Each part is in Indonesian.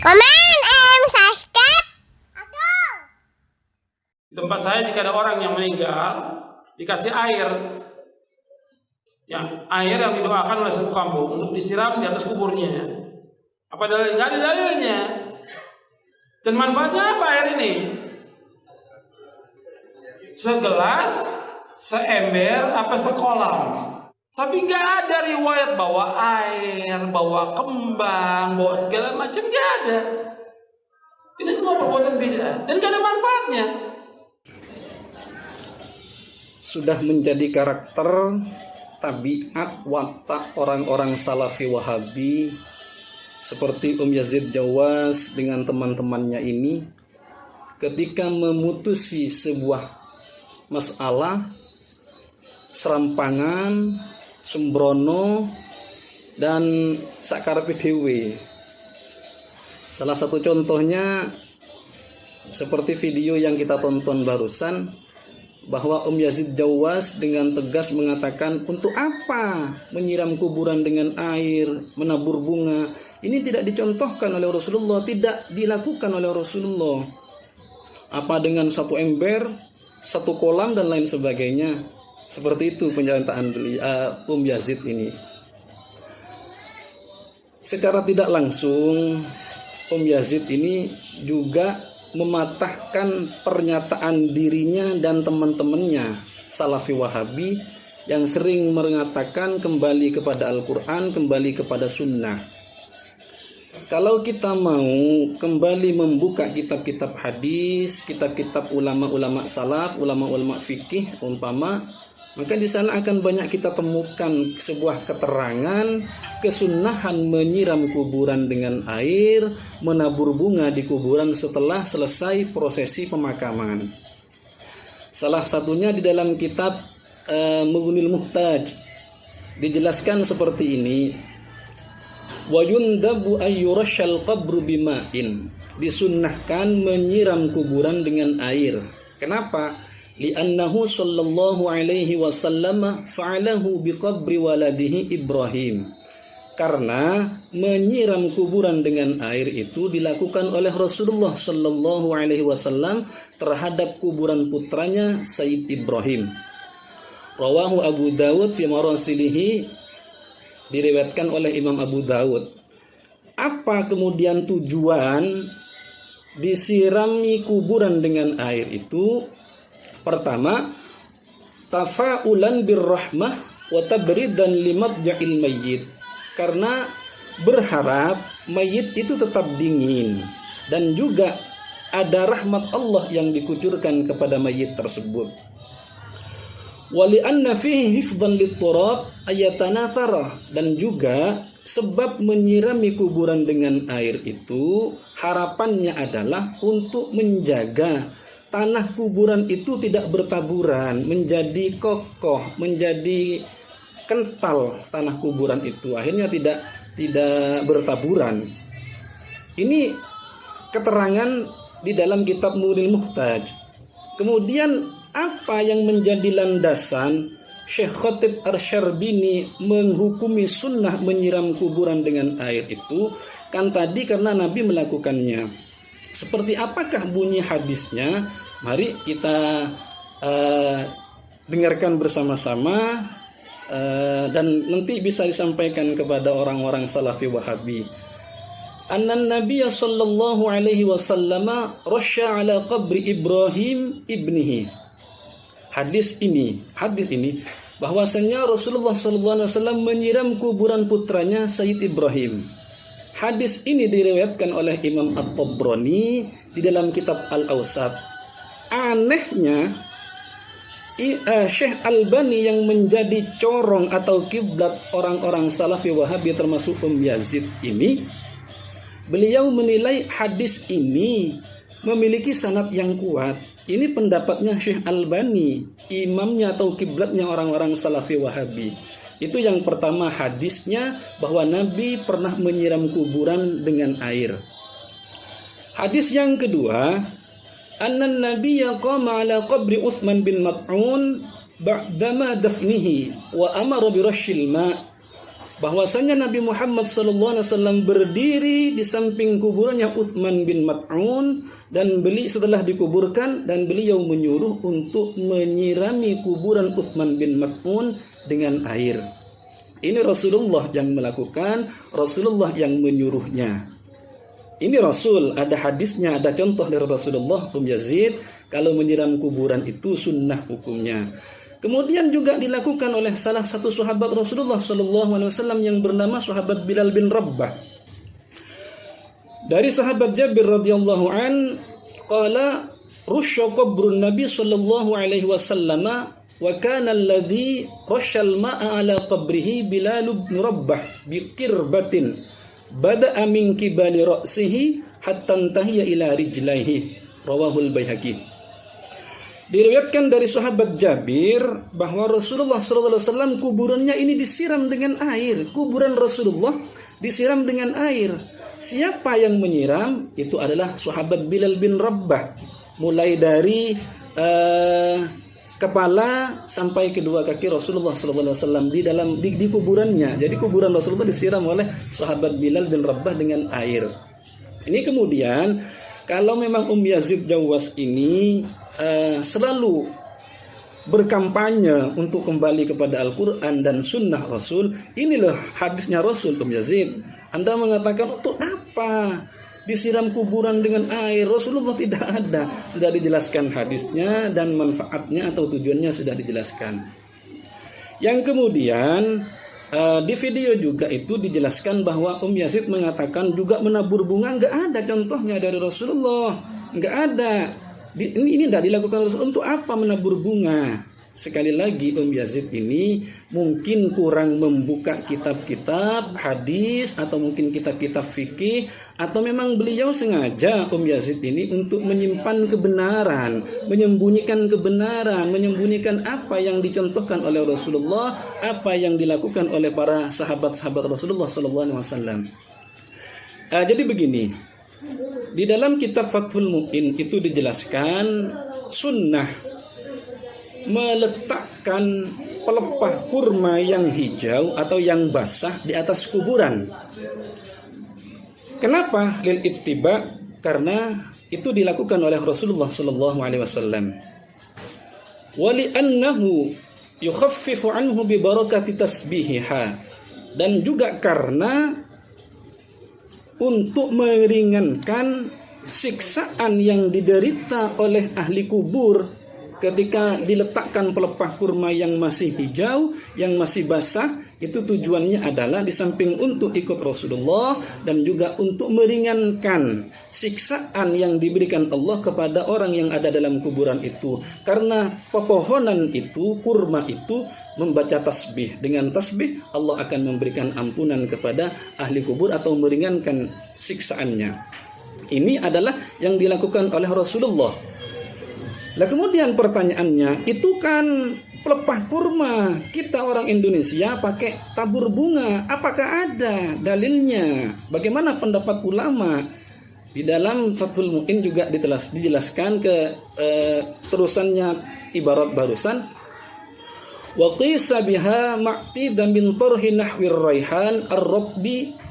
Komen, subscribe. Aduh. Di tempat saya jika ada orang yang meninggal dikasih air, air yang didoakan oleh satu kampung untuk disiram di atas kuburnya. Apa dalilnya? Nggak ada dalilnya. Dan manfaatnya apa air ini? Segelas, seember, apa sekolam. Tapi nggak ada riwayat bawa air, bawa kembang, bawa segala macam, nggak ada. Ini semua perbuatan bid'ah dan nggak ada manfaatnya. Sudah menjadi karakter, tabiat, watak orang-orang Salafi Wahabi seperti Yazid Jawas dengan teman-temannya ini, ketika memutusi sebuah masalah, serampangan, sembrono, dan sakarepe dhewe. Salah satu contohnya seperti video yang kita tonton barusan, bahwa Yazid Jawas dengan tegas mengatakan, untuk apa menyiram kuburan dengan air, menabur bunga? Ini tidak dicontohkan oleh Rasulullah, tidak dilakukan oleh Rasulullah. Apa dengan satu ember, satu kolam dan lain sebagainya. Seperti itu pernyataan Yazid ini. Secara tidak langsung Yazid ini juga mematahkan pernyataan dirinya dan teman-temannya Salafi Wahabi yang sering mengatakan kembali kepada Al-Quran, kembali kepada Sunnah. Kalau kita mau kembali membuka kitab-kitab hadis, kitab-kitab ulama-ulama salaf, ulama-ulama fikih umpama, maka di sana akan banyak kita temukan sebuah keterangan kesunahan menyiram kuburan dengan air, menabur bunga di kuburan setelah selesai prosesi pemakaman. Salah satunya di dalam kitab Mughnil Muhtaj dijelaskan seperti ini. Wa yundabu ayyurashal qabru bima'in. Disunnahkan menyiram kuburan dengan air. Kenapa? Li'annahu sallallahu alaihi wasallam fa'alahu biqabri waladihi Ibrahim. Karena menyiram kuburan dengan air itu dilakukan oleh Rasulullah sallallahu alaihi wasallam terhadap kuburan putranya Sayyid Ibrahim. Rawahu Abu Dawud fi marasilihi, diriwayatkan oleh Imam Abu Dawud. Apa kemudian tujuan disirami kuburan dengan air itu? Pertama, tafa'ulan birrahmah wa tabridan limadja'il mayyit. Karena berharap mayit itu tetap dingin dan juga ada rahmat Allah yang dikucurkan kepada mayit tersebut. Wali anna fihi hifdhan lit-turab ayatanafara, dan juga sebab menyirami kuburan dengan air itu harapannya adalah untuk menjaga tanah kuburan itu tidak bertaburan, menjadi kokoh, menjadi kental tanah kuburan itu, akhirnya tidak bertaburan. Ini keterangan di dalam kitab Mughnil Muhtaj. Kemudian apa yang menjadi landasan Syekh Khatib Arsyarbini menghukumi sunnah menyiram kuburan dengan air itu? Kan tadi karena Nabi melakukannya. Seperti apakah bunyi hadisnya? Mari kita dengarkan bersama-sama dan nanti bisa disampaikan kepada orang-orang Salafi Wahabi. Annan Nabiy sallallahu alaihi wasallam rasya ala qabri Ibrahim ibnihi. Hadis ini bahwasanya Rasulullah sallallahu alaihi wasallam menyiram kuburan putranya Sayyid Ibrahim. Hadis ini diriwayatkan oleh Imam At-Tabrani di dalam kitab Al-Awsat. Anehnya Syekh Albani yang menjadi corong atau kiblat orang-orang Salafi Wahabi termasuk Yazid ini, beliau menilai hadis ini memiliki sanad yang kuat. Ini pendapatnya Syekh Albani, imamnya atau kiblatnya orang-orang Salafi Wahabi. Itu yang pertama, hadisnya bahwa Nabi pernah menyiram kuburan dengan air. Hadis yang kedua, annan nabiyya qama ala qabri Uthman bin Mat'un ba'dama dafnihi wa amara bi rasyil ma'. bahwasanya Nabi Muhammad SAW berdiri di samping kuburannya Uthman bin Mat'un dan setelah dikuburkan dan beliau menyuruh untuk menyirami kuburan Uthman bin Mat'un dengan air. Ini Rasulullah yang melakukan, Rasulullah yang menyuruhnya. Ini Rasul, ada hadisnya, ada contoh dari Rasulullah, Yazid, kalau menyiram kuburan itu sunnah hukumnya. Kemudian juga dilakukan oleh salah satu sahabat Rasulullah SAW yang bernama sahabat Bilal bin Rabbah. Dari sahabat Jabir radhiyallahu an, qala rusya qabrun Nabi sallallahu alaihi wasallam wa kana alladhi rasyal ma'a ala qabrihi Bilal bin Rabbah biqirbatin bada'a min kibali ra'sihi hatta intahiya ila rijlaihi, rawahul Baihaqi. Diriwayatkan dari sahabat Jabir bahwa Rasulullah SAW kuburannya ini disiram dengan air. Kuburan Rasulullah disiram dengan air. Siapa yang menyiram? Itu adalah sahabat Bilal bin Rabbah. Mulai dari kepala sampai kedua kaki Rasulullah SAW di kuburannya. Jadi kuburan Rasulullah disiram oleh sahabat Bilal bin Rabbah dengan air. Ini kemudian kalau memang Yazid Jawas ini selalu berkampanye untuk kembali kepada Al-Quran dan Sunnah Rasul, inilah hadisnya Rasul Yazid. Anda mengatakan untuk apa disiram kuburan dengan air? Rasulullah tidak ada. Sudah dijelaskan hadisnya dan manfaatnya atau tujuannya sudah dijelaskan. Yang kemudian di video juga itu dijelaskan bahwa Yazid mengatakan juga menabur bunga nggak ada contohnya dari Rasulullah, nggak ada. Ini tidak dilakukan Rasul. Untuk apa menabur bunga? Sekali lagi Yazid ini mungkin kurang membuka kitab-kitab hadis atau mungkin kitab-kitab fikih, atau memang beliau sengaja Yazid ini untuk menyimpan kebenaran, menyembunyikan kebenaran, menyembunyikan apa yang dicontohkan oleh Rasulullah, apa yang dilakukan oleh para sahabat-sahabat Rasulullah SAW. Jadi begini, di dalam kitab Fathul Mu'in itu dijelaskan sunnah meletakkan pelepah kurma yang hijau atau yang basah di atas kuburan. Kenapa? Lil ittiba, karena itu dilakukan oleh Rasulullah sallallahu alaihi wasallam. Wa li annahu yukhaffifu anhu bi barakati tasbihiha, dan juga karena untuk meringankan siksaan yang diderita oleh ahli kubur ketika diletakkan pelepah kurma yang masih hijau, yang masih basah. Itu tujuannya adalah di samping untuk ikut Rasulullah dan juga untuk meringankan siksaan yang diberikan Allah kepada orang yang ada dalam kuburan itu. Karena pepohonan itu, kurma itu membaca tasbih. Dengan tasbih Allah akan memberikan ampunan kepada ahli kubur atau meringankan siksaannya. Ini adalah yang dilakukan oleh Rasulullah. Nah kemudian pertanyaannya, itu kan pelepah kurma, kita orang Indonesia pakai tabur bunga, apakah ada dalilnya? Bagaimana pendapat ulama? Di dalam Fathul Mu'in juga dijelaskan ke terusannya ibarat barusan. Wa qisa biha ma'tidan bin tarhi nahwir raihan ar-rabbi,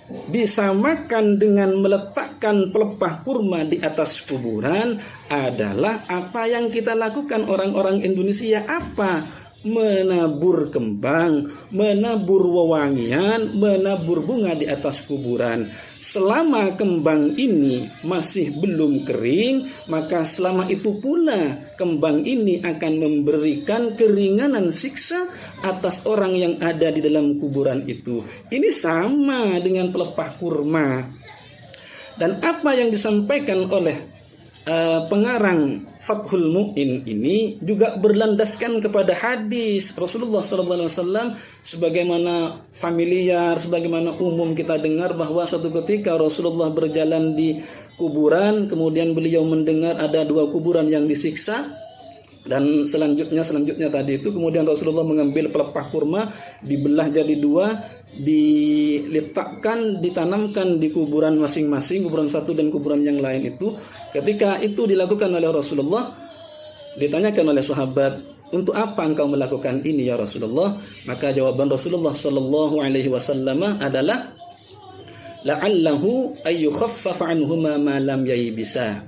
disamakan dengan meletakkan pelepah kurma di atas kuburan adalah apa yang kita lakukan orang-orang Indonesia. Apa? Menabur kembang, menabur wewangian, menabur bunga di atas kuburan. Selama kembang ini masih belum kering, maka selama itu pula kembang ini akan memberikan keringanan siksa atas orang yang ada di dalam kuburan itu. Ini sama dengan pelepah kurma. Dan apa yang disampaikan oleh pengarang Fathul Mu'in ini juga berlandaskan kepada hadis Rasulullah SAW, sebagaimana familiar, sebagaimana umum kita dengar bahwa suatu ketika Rasulullah berjalan di kuburan, kemudian beliau mendengar ada 2 kuburan yang disiksa, dan selanjutnya tadi itu kemudian Rasulullah mengambil pelepah kurma, dibelah jadi 2, diletakkan, ditanamkan di kuburan masing-masing, kuburan satu dan kuburan yang lain itu. Ketika itu dilakukan oleh Rasulullah, ditanyakan oleh sahabat untuk apa engkau melakukan ini ya Rasulullah? Maka jawaban Rasulullah sallallahu alaihi wasallam adalah la'allahu ayyukhaffaf anhuma ma lam yaybasa.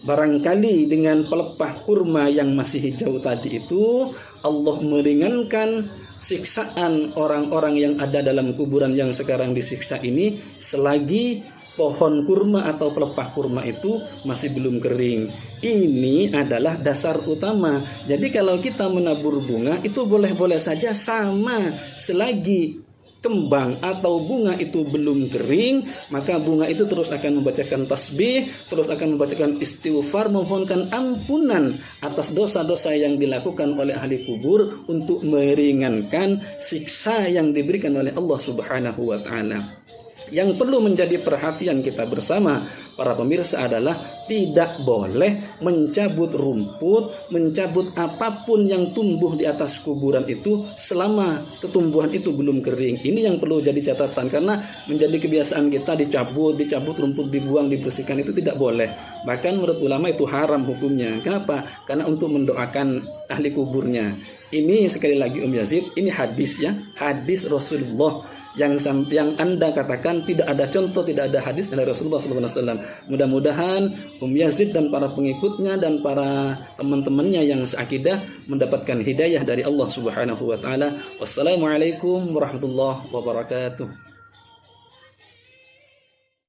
Barangkali dengan pelepah kurma yang masih hijau tadi itu Allah meringankan siksaan orang-orang yang ada dalam kuburan yang sekarang disiksa ini selagi pohon kurma atau pelepah kurma itu masih belum kering. Ini adalah dasar utama. Jadi kalau kita menabur bunga itu boleh-boleh saja sama selagi kembang atau bunga itu belum kering, maka bunga itu terus akan membacakan tasbih, terus akan membacakan istighfar, memohonkan ampunan atas dosa-dosa yang dilakukan oleh ahli kubur untuk meringankan siksa yang diberikan oleh Allah Subhanahu wa taala. Yang perlu menjadi perhatian kita bersama para pemirsa adalah tidak boleh mencabut rumput, mencabut apapun yang tumbuh di atas kuburan itu selama tumbuhan itu belum kering. Ini yang perlu jadi catatan, karena menjadi kebiasaan kita dicabut rumput, dibuang, dibersihkan itu tidak boleh. Bahkan menurut ulama itu haram hukumnya. Kenapa? Karena untuk mendoakan ahli kuburnya. Ini sekali lagi Yazid, ini hadis ya, hadis Rasulullah yang Anda katakan tidak ada contoh, tidak ada hadis dari Rasulullah SAW. Mudah-mudahan Yazid dan para pengikutnya dan para teman-temannya yang seakidah mendapatkan hidayah dari Allah Subhanahu wa taala. Wassalamualaikum warahmatullahi wabarakatuh.